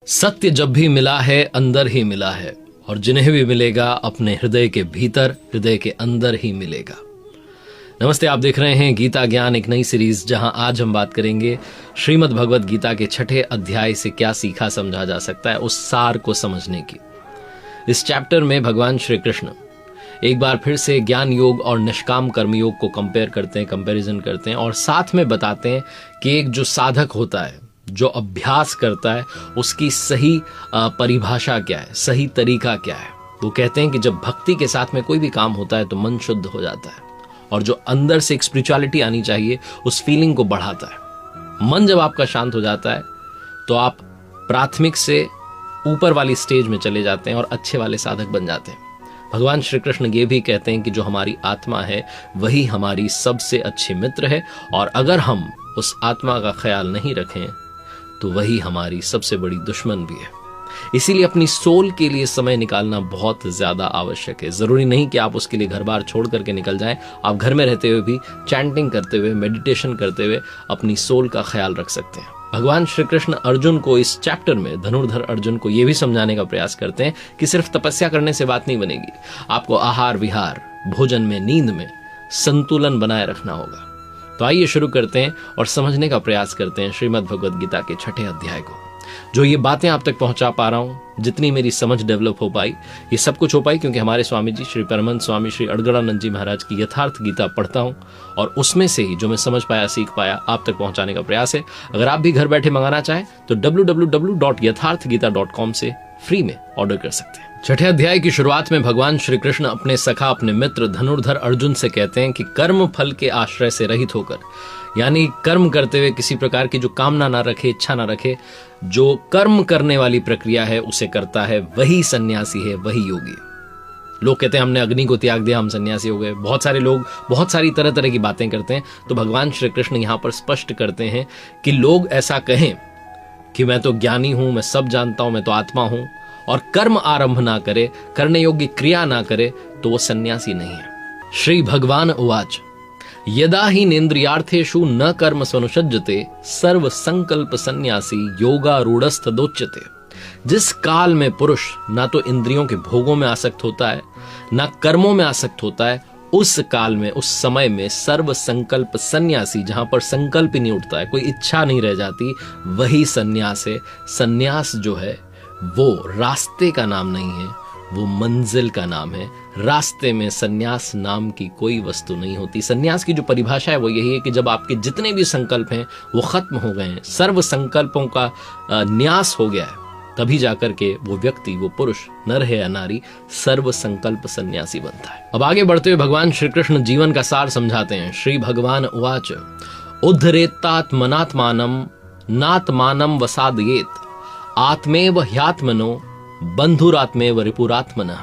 सत्य जब भी मिला है अंदर ही मिला है, और जिन्हें भी मिलेगा अपने हृदय के भीतर, हृदय के अंदर ही मिलेगा। नमस्ते, आप देख रहे हैं गीता ज्ञान, एक नई सीरीज जहां आज हम बात करेंगे श्रीमद् भगवद गीता के 6ठे अध्याय से क्या सीखा समझा जा सकता है, उस सार को समझने की। इस चैप्टर में भगवान श्री कृष्ण एक बार फिर से ज्ञान योग और निष्काम कर्म योग को कंपेयर करते हैं, कंपैरिजन करते हैं, और साथ में बताते हैं कि एक जो साधक होता है, जो अभ्यास करता है, उसकी सही परिभाषा क्या है, सही तरीका क्या है। वो कहते हैं कि जब भक्ति के साथ में कोई भी काम होता है तो मन शुद्ध हो जाता है, और जो अंदर से एक स्पिरिचुअलिटी आनी चाहिए उस फीलिंग को बढ़ाता है। मन जब आपका शांत हो जाता है तो आप प्राथमिक से ऊपर वाली स्टेज में चले जाते हैं और अच्छे वाले साधक बन जाते हैं। भगवान श्री कृष्ण ये भी कहते हैं कि जो हमारी आत्मा है वही हमारी सबसे अच्छी मित्र है, और अगर हम उस आत्मा का ख्याल नहीं रखें तो वही हमारी सबसे बड़ी दुश्मन भी है। इसीलिए अपनी सोल के लिए समय निकालना बहुत ज्यादा आवश्यक है। जरूरी नहीं कि आप उसके लिए घर बार छोड़ करके निकल जाएं। आप घर में रहते हुए भी चैंटिंग करते हुए, मेडिटेशन करते हुए अपनी सोल का ख्याल रख सकते हैं। भगवान श्री कृष्ण अर्जुन को इस चैप्टर में, धनुर्धर अर्जुन को यह भी समझाने का प्रयास करते हैं कि सिर्फ तपस्या करने से बात नहीं बनेगी। आपको आहार विहार, भोजन में, नींद में संतुलन बनाए रखना होगा। तो आइए शुरू करते हैं और समझने का प्रयास करते हैं श्रीमद् भगवद गीता के 6ठे अध्याय को। जो ये बातें आप तक पहुंचा पा रहा हूं, जितनी मेरी समझ डेवलप हो पाई, ये सब कुछ हो पाई क्योंकि हमारे स्वामी जी श्री परमहंस स्वामी श्री अड़गड़ानंद जी महाराज की यथार्थ गीता पढ़ता हूं, और उसमें से ही जो मैं समझ पाया, सीख पाया, आप तक पहुंचाने का प्रयास है। अगर आप भी घर बैठे मंगाना चाहें तो www.यथार्थगीता.com से फ्री में ऑर्डर कर सकते हैं। 6ठे अध्याय की शुरुआत में भगवान श्री कृष्ण अपने सखा, अपने मित्र धनुर्धर अर्जुन से कहते हैं कि कर्म फल के आश्रय से रहित होकर, यानी कर्म करते हुए किसी प्रकार की जो कामना ना रखे, इच्छा ना रखे, जो कर्म करने वाली प्रक्रिया है उसे करता है, वही सन्यासी है, वही योगी। लोग कहते हैं हमने अग्नि को त्याग दिया, हम सन्यासी हो गए। बहुत सारे लोग बहुत सारी तरह तरह की बातें करते हैं। तो भगवान श्री कृष्ण यहां पर स्पष्ट करते हैं कि लोग ऐसा कहें कि मैं तो ज्ञानी हूं, मैं सब जानता हूं, मैं तो आत्मा हूं, और कर्म आरंभ ना करे, करने योग्य क्रिया ना करे, तो वो सन्यासी नहीं है। श्री भगवान उवाच यदा ही नेन्द्रियार्थेषु न कर्म स्वनुषज्जते सर्व संकल्प सन्यासी योगारूढ़स्तदोच्यते। जिस काल में पुरुष ना तो इंद्रियों के भोगों में आसक्त होता है, ना कर्मों में आसक्त होता है, उस काल में, उस समय में सर्व संकल्प सन्यासी, जहां पर संकल्प ही नहीं उठता है, कोई इच्छा नहीं रह जाती, वही सन्यास है। सन्यास जो है वो रास्ते का नाम नहीं है, वो मंजिल का नाम है। रास्ते में सन्यास नाम की कोई वस्तु नहीं होती। सन्यास की जो परिभाषा है वो यही है कि जब आपके जितने भी संकल्प हैं वो खत्म हो गए हैं, सर्व संकल्पों का न्यास हो गया है, तभी जाकर के वो व्यक्ति, वो पुरुष, नर है या नारी, सर्व संकल्प सन्यासी बनता है। अब आगे बढ़ते हुए भगवान श्री कृष्ण जीवन का सार समझाते हैं। श्री भगवान उवाच उद्धरेत्तात्मनात्मानं नात्मानं वसादयेत आत्मेव ह्यात्मनो बंधुरात्मेव रिपुरात्मनः।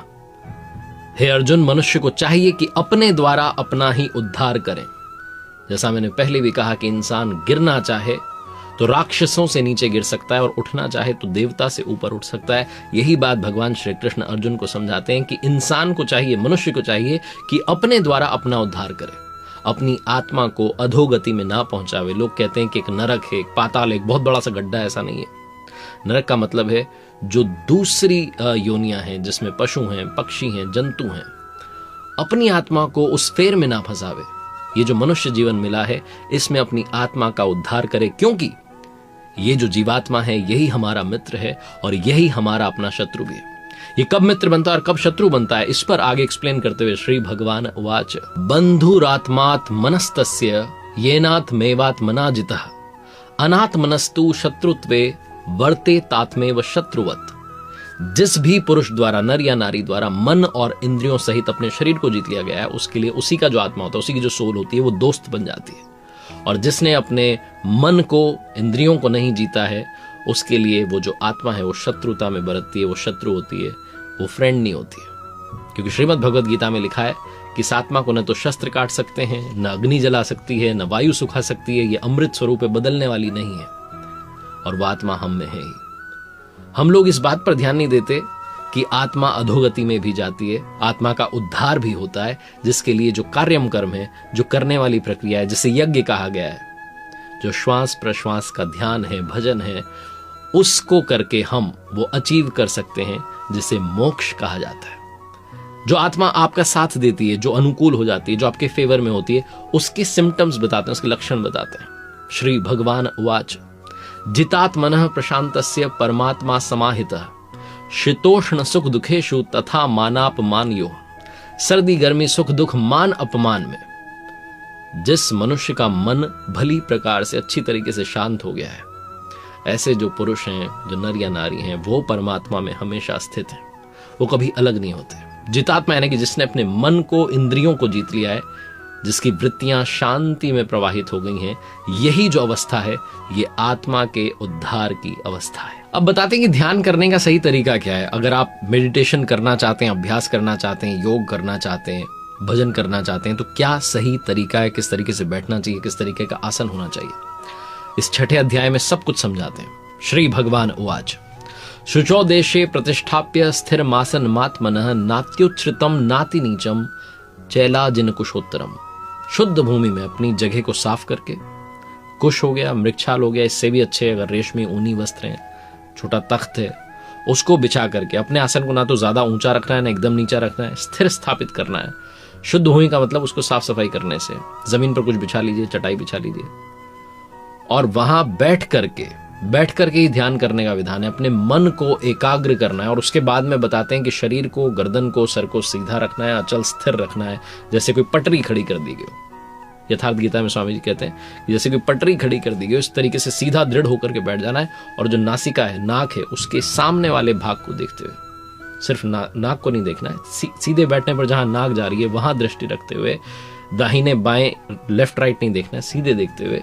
हे अर्जुन, मनुष्य को चाहिए कि अपने द्वारा अपना ही उद्धार करें। जैसा मैंने पहले भी कहा कि इंसान गिरना चाहे तो राक्षसों से नीचे गिर सकता है, और उठना चाहे तो देवता से ऊपर उठ सकता है। यही बात भगवान श्री कृष्ण अर्जुन को समझाते हैं कि इंसान को चाहिए, मनुष्य को चाहिए कि अपने द्वारा अपना उद्धार करे, अपनी आत्मा को अधोगति में ना पहुंचावे। लोग कहते हैं कि एक नरक है, एक पाताल है, एक बहुत बड़ा सा गड्ढा, ऐसा नहीं है। नरक का मतलब है जो दूसरी योनियां हैं, जिसमें पशु हैं, पक्षी हैं, जंतु हैं, अपनी आत्मा को उस फेर में ना फंसावे। ये जो मनुष्य जीवन मिला है, इसमें अपनी आत्मा का उद्धार करे, क्योंकि ये जो जीवात्मा है यही हमारा मित्र है, और यही हमारा अपना शत्रु भी है। ये कब मित्र बनता है और कब शत्रु बनता है, इस पर आगे एक्सप्लेन करते हुए श्री भगवान उवाच बंधुरात्मात् मनस्तस्य येनात्मेवात्मना जितः अनात्मनस्तु शत्रुत्वे वर्ते तात्मेव शत्रुवत। जिस भी पुरुष द्वारा, नर या नारी द्वारा, मन और इंद्रियों सहित अपने शरीर को जीत लिया गया है, उसके लिए उसी का जो आत्मा होता है, उसी की जो सोल होती है, वो दोस्त बन जाती है। और जिसने अपने मन को, इंद्रियों को नहीं जीता है, उसके लिए वो जो आत्मा है वो शत्रुता में बरतती है, वो शत्रु होती है, वो फ्रेंड नहीं होती है। क्योंकि श्रीमद् भगवद गीता में लिखा है कि इस आत्मा को न तो शस्त्र काट सकते हैं, न अग्नि जला सकती है, न वायु सुखा सकती है, ये अमृत स्वरूप है, बदलने वाली नहीं है, और वह आत्मा हम में है ही। हम लोग इस बात पर ध्यान नहीं देते कि आत्मा अधोगति में भी जाती है, आत्मा का उद्धार भी होता है, जिसके लिए जो कार्यम कर्म है, जो करने वाली प्रक्रिया है, जिसे यज्ञ कहा गया है, जो श्वास प्रश्वास का ध्यान है, भजन है, उसको करके हम वो अचीव कर सकते हैं जिसे मोक्ष कहा जाता है। जो आत्मा आपका साथ देती है, जो अनुकूल हो जाती है, जो आपके फेवर में होती है, उसके सिम्टम्स बताते हैं, उसके लक्षण बताते हैं। श्री भगवान उवाच जितात्मनः प्रशांतस्य परमात्मा समाहितः शीतोष्ण सुख दुखेषु तथा मानापमान यो। सर्दी गर्मी सुख दुख मान अपमान में जिस मनुष्य का मन भली प्रकार से अच्छी तरीके से शांत हो गया है, ऐसे जो पुरुष हैं, जो नर या नारी हैं, वो परमात्मा में हमेशा स्थित हैं, वो कभी अलग नहीं होते। जितात्मा यानी कि जिसने अपने मन को, इंद्रियों को जीत लिया है, जिसकी वृत्तियां शांति में प्रवाहित हो गई हैं, यही जो अवस्था है ये आत्मा के उद्धार की अवस्था है। अब बताते हैं कि ध्यान करने का सही तरीका क्या है। अगर आप मेडिटेशन करना चाहते हैं, अभ्यास करना चाहते हैं, योग करना चाहते हैं, भजन करना चाहते हैं, तो क्या सही तरीका है, किस तरीके से बैठना चाहिए, किस तरीके का आसन होना चाहिए, इस 6ठे अध्याय में सब कुछ समझाते हैं। श्री भगवान उवाच शुचो देशे प्रतिष्ठाप्य स्थिर मासन मात्मनः नात्युच्छ्रितम नाति नीचम चैलाजिन कुशोत्तरम। शुद्ध भूमि में अपनी जगह को साफ करके, कुश हो गया, मृक्षाल हो गया, इससे भी अच्छे अगर रेशमी ऊनी वस्त्र हैं, छोटा तख्त है, उसको बिछा करके अपने आसन को ना तो ज्यादा ऊंचा रखना है ना एकदम नीचा रखना है, स्थिर स्थापित करना है। शुद्ध भूमि का मतलब उसको साफ सफाई करने से, जमीन पर कुछ बिछा लीजिए, चटाई बिछा लीजिए, और वहां बैठ करके ही ध्यान करने का विधान है। अपने मन को एकाग्र करना है। और उसके बाद में बताते हैं कि शरीर को, गर्दन को, सर को सीधा रखना है, अचल स्थिर रखना है, जैसे कोई पटरी खड़ी कर दी गई। यथार्थ गीता में स्वामी जी कहते हैं कि जैसे कोई पटरी खड़ी कर दी गई, उस तरीके से सीधा दृढ़ होकर के बैठ जाना है। और जो नासिका है, नाक है, उसके सामने वाले भाग को देखते हुए, सिर्फ नाक को नहीं देखना है, सीधे बैठने पर जहां नाक जा रही है वहां दृष्टि रखते हुए, दाहिने बाएं लेफ्ट राइट नहीं देखना है, सीधे देखते हुए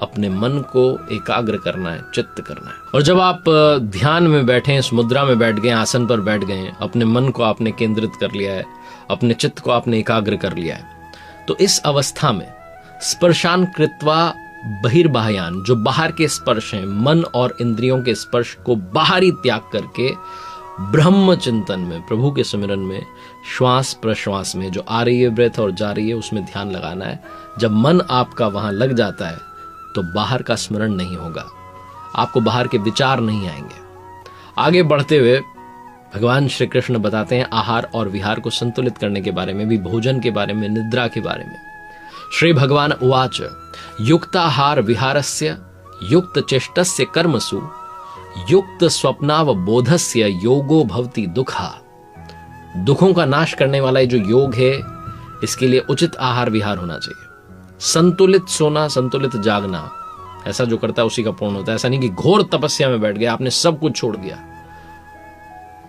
अपने मन को एकाग्र करना है, चित्त करना है। और जब आप ध्यान में बैठे, इस मुद्रा में बैठ गए, आसन पर बैठ गए, अपने मन को आपने केंद्रित कर लिया है, अपने चित्त को आपने एकाग्र कर लिया है, तो इस अवस्था में स्पर्शान कृत्वा बहिर्बाह्यान, जो बाहर के स्पर्श हैं, मन और इंद्रियों के स्पर्श को बाहरी त्याग करके ब्रह्म चिंतन में, प्रभु के सुमिरन में, श्वास प्रश्वास में, जो आ रही है ब्रेथ और जा रही है, उसमें ध्यान लगाना है। जब मन आपका वहां लग जाता है तो बाहर का स्मरण नहीं होगा, आपको बाहर के विचार नहीं आएंगे। आगे बढ़ते हुए भगवान श्री कृष्ण बताते हैं आहार और विहार को संतुलित करने के बारे में भी, भोजन के बारे में, निद्रा के बारे में। श्री भगवान उवाच युक्ताहार विहारस्य युक्त चेष्टस्य कर्मसु युक्त स्वप्नावबोधस्य योगो भवति दुखा। दुखों का नाश करने वाला जो योग है, इसके लिए उचित आहार विहार होना चाहिए। संतुलित सोना, संतुलित जागना, ऐसा जो करता है उसी का पूर्ण होता है। ऐसा नहीं कि घोर तपस्या में बैठ गया, आपने सब कुछ छोड़ दिया।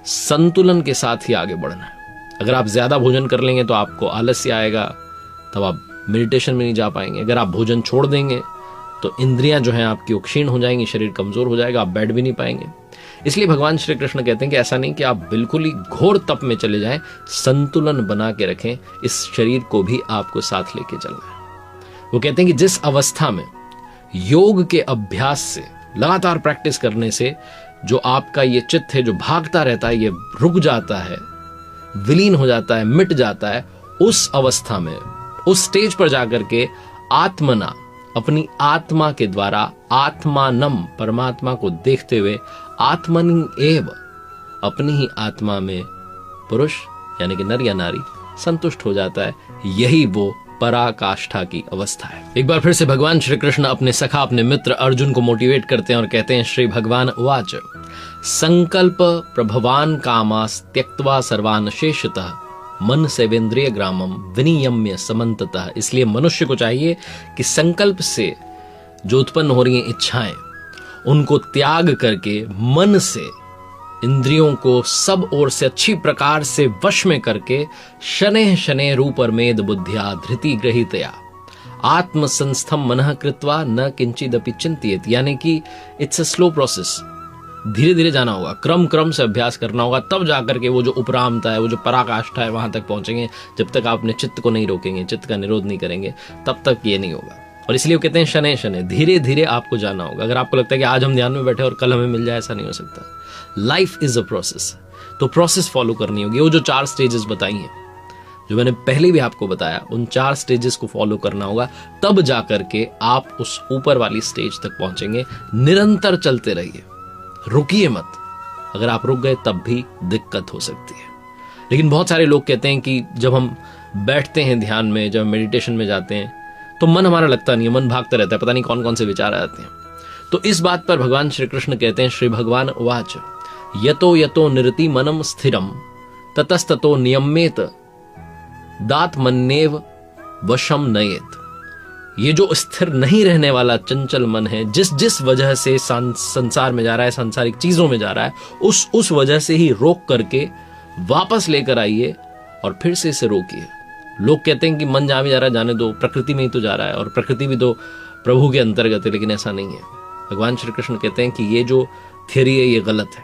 संतुलन के साथ ही आगे बढ़ना है। अगर आप ज्यादा भोजन कर लेंगे तो आपको आलस्य आएगा, तब आप मेडिटेशन में नहीं जा पाएंगे। अगर आप भोजन छोड़ देंगे तो इंद्रियां जो हैं आपकी क्षीण हो जाएंगी, शरीर कमजोर हो जाएगा, आप बैठ भी नहीं पाएंगे। इसलिए भगवान श्री कृष्ण कहते हैं कि ऐसा नहीं कि आप बिल्कुल ही घोर तप में चले जाएं, संतुलन बना के रखें, इस शरीर को भी आपको साथ लेके चलना है। वो कहते हैं कि जिस अवस्था में योग के अभ्यास से, लगातार प्रैक्टिस करने से जो आपका ये चित्त है जो भागता रहता है, ये रुक जाता है, विलीन हो जाता है, मिट जाता है, उस अवस्था में, उस स्टेज पर जाकर के आत्मना, अपनी आत्मा के द्वारा, आत्मानम, परमात्मा को देखते हुए, आत्मनि एव, अपनी ही आत्मा में पुरुष यानी कि नर या नारी संतुष्ट हो जाता है। यही वो पराकाष्ठा की अवस्था है। एक बार फिर से भगवान श्री कृष्ण अपने सखा, अपने मित्र अर्जुन को मोटिवेट करते हैं और कहते हैं श्री भगवान उवाच संकल्प प्रभवान कामास त्यक्त्वा सर्वान शेषतः मन सेवेंद्रिय ग्रामम विनियम्य समन्ततः। इसलिए मनुष्य को चाहिए कि संकल्प से जो उत्पन्न हो रही हैं इच्छाएं, उनको त्याग करके मन से इंद्रियों को सब ओर से अच्छी प्रकार से वश में करके शनैः शनैः रूपरमेद बुद्धिया धृति ग्रहीतया आत्म संस्थम मनः कृत्वा न किंचिदपि चिंतियेत। यानी कि इट्स अ स्लो प्रोसेस, धीरे धीरे जाना होगा, क्रम से अभ्यास करना होगा, तब जाकर के वो जो उपरामता है, वो जो पराकाष्ठा है, वहां तक पहुंचेंगे। जब तक आप अपने चित्त को नहीं रोकेंगे, चित्त का निरोध नहीं करेंगे, तब तक ये नहीं होगा। और इसलिए वो कहते हैं शनैः शनैः, धीरे धीरे आपको जाना होगा। अगर आपको लगता है कि आज हम ध्यान में बैठे और कल हमें मिल जाए, ऐसा नहीं हो सकता। लाइफ इज अ प्रोसेस, तो प्रोसेस फॉलो करनी होगी। वो जो 4 स्टेजेस बताई हैं, जो मैंने पहले भी आपको बताया, उन 4 स्टेजेस को फॉलो करना होगा, तब जाकर के आप उस ऊपर वाली स्टेज तक पहुंचेंगे। निरंतर चलते रहिए। रुकिए मत। अगर आप रुक गए तब भी दिक्कत हो सकती है। लेकिन बहुत सारे लोग कहते हैं कि जब हम बैठते हैं ध्यान में, जब मेडिटेशन में जाते हैं, तो मन हमारा लगता नहीं है, मन भागता रहता है, पता नहीं कौन कौन से विचार आते हैं। तो इस बात पर भगवान श्री कृष्ण कहते हैं, श्री भगवान उवाच यतो यतो निरति मनम स्थिरम ततस्ततो नियमेत दात्मन्येव वशम नयेत। ये जो स्थिर नहीं रहने वाला चंचल मन है, जिस जिस वजह से संसार में जा रहा है, सांसारिक चीजों में जा रहा है, उस वजह से ही रोक करके वापस लेकर आइए और फिर से इसे रोकिए। लोग कहते हैं कि मन जहां भी जा रहा है जाने दो, प्रकृति में ही तो जा रहा है और प्रकृति भी तो प्रभु के अंतर्गत है, लेकिन ऐसा नहीं है। भगवान श्री कृष्ण कहते हैं कि ये जो थियरी है ये गलत है।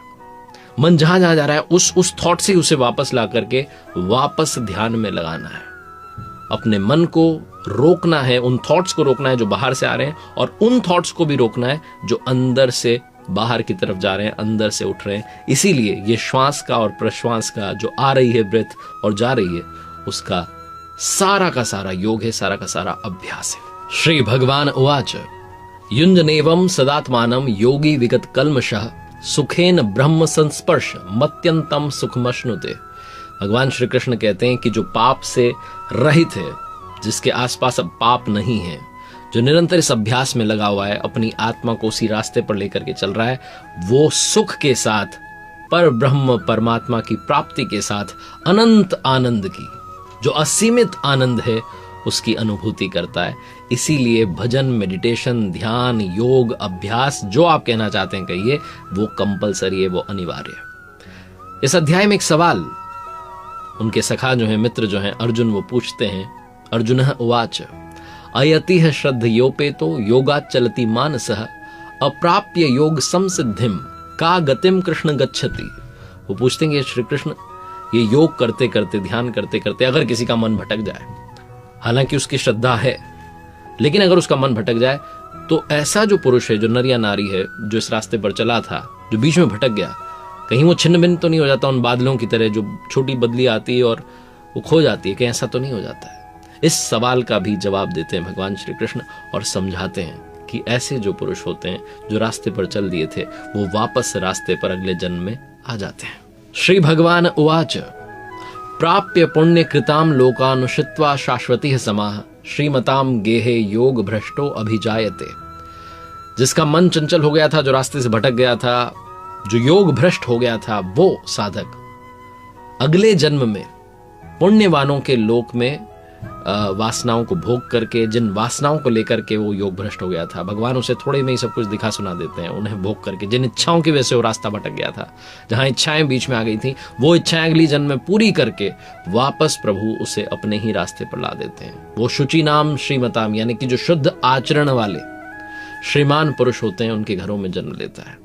मन जहां जहां जा रहा है उस थॉट से उसे वापस ला करके वापस ध्यान में लगाना है। अपने मन को रोकना है, उन थॉट्स को रोकना है जो बाहर से आ रहे हैं, और उन थॉट्स को भी रोकना है जो अंदर से बाहर की तरफ जा रहे हैं, अंदर से उठ रहे हैं। इसीलिए ये श्वास का और प्रश्वास का जो आ रही है ब्रेथ और जा रही है, उसका सारा योग है, सारा का सारा अभ्यास है। श्री भगवान उवाच युञ्जनेवं सदात्मानं योगी विगत कल्मषः सुखेन ब्रह्म संस्पर्श मत्यंतम सुखमश्नुते। भगवान श्री कृष्ण कहते हैं कि जो पाप से रहित है, जिसके आसपास अब पाप नहीं है, जो निरंतर इस अभ्यास में लगा हुआ है, अपनी आत्मा को उसी रास्ते पर लेकर के चल रहा है, वो सुख के साथ पर ब्रह्म परमात्मा की प्राप्ति के साथ अनंत आनंद की, जो असीमित आनंद है, उसकी अनुभूति करता है। इसीलिए भजन, मेडिटेशन, ध्यान, योग, अभ्यास, जो आप कहना चाहते हैं कहिए, वो कंपलसरी है, वो अनिवार्य है। इस अध्याय में एक सवाल उनके सखा जो है, मित्र जो है अर्जुन, वो पूछते हैं। अर्जुन उवाच अयतिह श्रद्धयोपेतो योगात् चलति मानसः अप्राप्य योग संसिद्धिम का गतिम कृष्ण गच्छति। वो पूछते हैं कि श्री कृष्ण, ये योग करते करते, ध्यान करते करते अगर किसी का मन भटक जाए, हालांकि उसकी श्रद्धा है, लेकिन अगर उसका मन भटक जाए, तो ऐसा जो पुरुष है, जो नर या नारी है, जो इस रास्ते पर चला था, जो बीच में भटक गया, कहीं वो छिन्न भिन्न तो नहीं हो जाता उन बादलों की तरह, जो छोटी बदली आती है और वो खो जाती है, कहीं ऐसा तो नहीं हो जाता है? इस सवाल का भी जवाब देते हैं भगवान श्री कृष्ण और समझाते हैं कि ऐसे जो पुरुष होते हैं, जो रास्ते पर चल दिए थे, वो वापस रास्ते पर अगले जन्म में आ जाते हैं। श्री भगवान उवाच प्राप्य पुण्य कृताम लोकानुषित्वा शाश्वती समाह श्रीमताम गेहे योग भ्रष्टो अभिजायते। जिसका मन चंचल हो गया था, जो रास्ते से भटक गया था, जो योग भ्रष्ट हो गया था, वो साधक अगले जन्म में पुण्यवानों के लोक में वासनाओं को भोग करके, जिन वासनाओं को लेकर के वो योग भ्रष्ट हो गया था, भगवान उसे थोड़े में ही सब कुछ दिखा सुना देते हैं। उन्हें भोग करके, जिन इच्छाओं की वजह से वो रास्ता भटक गया था, जहां इच्छाएं बीच में आ गई थी, वो इच्छाएं अगली जन्म में पूरी करके वापस प्रभु उसे अपने ही रास्ते पर ला देते हैं। वो शुचि नाम श्रीमताम, यानी कि जो शुद्ध आचरण वाले श्रीमान पुरुष होते हैं, उनके घरों में जन्म लेता है।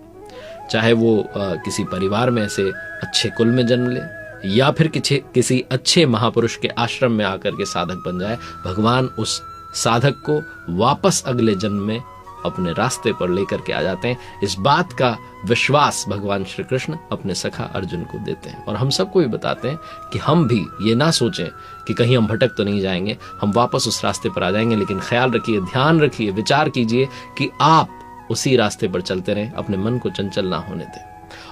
चाहे वो किसी परिवार में ऐसे अच्छे कुल में जन्म ले, या फिर किसी अच्छे महापुरुष के आश्रम में आकर के साधक बन जाए, भगवान उस साधक को वापस अगले जन्म में अपने रास्ते पर लेकर के आ जाते हैं। इस बात का विश्वास भगवान श्री कृष्ण अपने सखा अर्जुन को देते हैं और हम सबको भी बताते हैं कि हम भी ये ना सोचें कि कहीं हम भटक तो नहीं जाएंगे, हम वापस उस रास्ते पर आ जाएंगे। लेकिन ख्याल रखिए, ध्यान रखिए, विचार कीजिए कि आप उसी रास्ते पर चलते रहें, अपने मन को चंचल ना होने दें।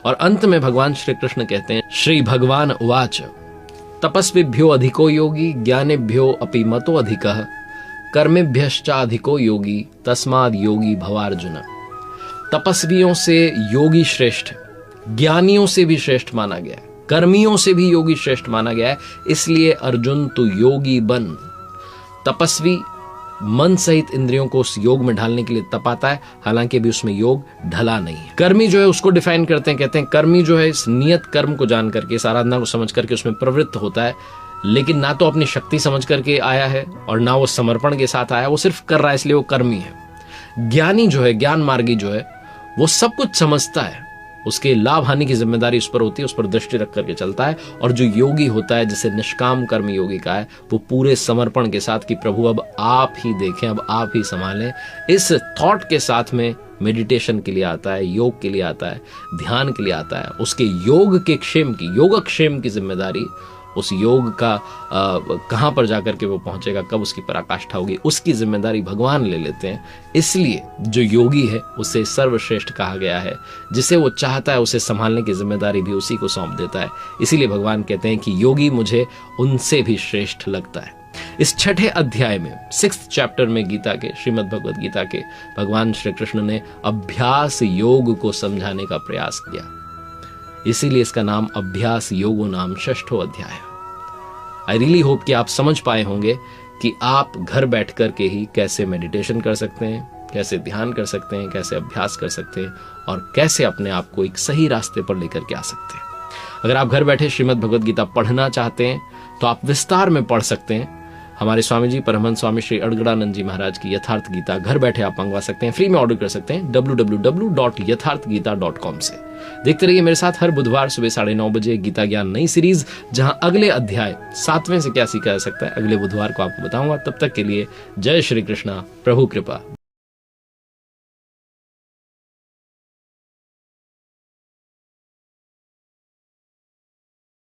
और अंत में भगवान श्री कृष्ण कहते हैं, श्री भगवान उवाच तपस्विभ्यो अधिको योगी ज्ञानेभ्यो अपि मतो अधिकः कर्मेभ्यश्चाधिको योगी तस्माद् योगी भवार्जुन। तपस्वियों से योगी श्रेष्ठ, ज्ञानियों से भी श्रेष्ठ माना गया है, कर्मियों से भी योगी श्रेष्ठ माना गया है। इसलिए अर्जुन तू योगी बन। तपस्वी मन सहित इंद्रियों को उस योग में ढालने के लिए तपाता है, हालांकि अभी उसमें योग ढला नहीं है। कर्मी जो है उसको डिफाइन करते हैं, कहते हैं कर्मी जो है इस नियत कर्म को जान करके, इस आराधना को समझ करके उसमें प्रवृत्त होता है, लेकिन ना तो अपनी शक्ति समझ करके आया है और ना वो समर्पण के साथ आया, वो सिर्फ कर रहा है, इसलिए वो कर्मी है। ज्ञानी जो है, ज्ञान मार्गी जो है, वो सब कुछ समझता है, उसके लाभ हानि की जिम्मेदारी उस पर होती है, उस पर दृष्टि रख करके चलता है। और जो योगी होता है, जिसे निष्काम कर्म योगी का है, वो पूरे समर्पण के साथ कि प्रभु अब आप ही देखें, अब आप ही संभालें, इस थॉट के साथ में मेडिटेशन के लिए आता है, योग के लिए आता है, ध्यान के लिए आता है। उसके योग के क्षेम की, योगक्षेम की जिम्मेदारी उस योग का कहाँ पर जाकर के वो पहुंचेगा, कब उसकी पराकाष्ठा होगी, उसकी जिम्मेदारी भगवान ले लेते हैं। इसलिए जो योगी है उसे सर्वश्रेष्ठ कहा गया है, जिसे वो चाहता है उसे संभालने की जिम्मेदारी भी उसी को सौंप देता है। इसीलिए भगवान कहते हैं कि योगी मुझे उनसे भी श्रेष्ठ लगता है। इस छठे अध्याय में 6th चैप्टर में गीता के, श्रीमद् भगवद गीता के, भगवान श्री कृष्ण ने अभ्यास योग को समझाने का प्रयास किया। इसीलिए इसका नाम अभ्यास योगो नाम षष्ठो अध्याय है। आई रियली होप कि आप समझ पाए होंगे कि आप घर बैठ कर के ही कैसे मेडिटेशन कर सकते हैं, कैसे ध्यान कर सकते हैं, कैसे अभ्यास कर सकते हैं और कैसे अपने आप को एक सही रास्ते पर लेकर के आ सकते हैं। अगर आप घर बैठे श्रीमद् भगवद गीता पढ़ना चाहते हैं तो आप विस्तार में पढ़ सकते हैं। हमारे स्वामी जी परमहंस स्वामी श्री अड़गड़ानंद जी महाराज की यथार्थ गीता घर बैठे आप मंगवा सकते हैं, फ्री में ऑर्डर कर सकते हैं www.yatharthgita.com से। देखते रहिए मेरे साथ हर बुधवार सुबह 9:30 बजे गीता ज्ञान नई सीरीज, जहां अगले अध्याय 7वें से क्या सीखा जा सकता है अगले बुधवार को आपको बताऊंगा। तब तक के लिए जय श्री कृष्णा, प्रभु कृपा।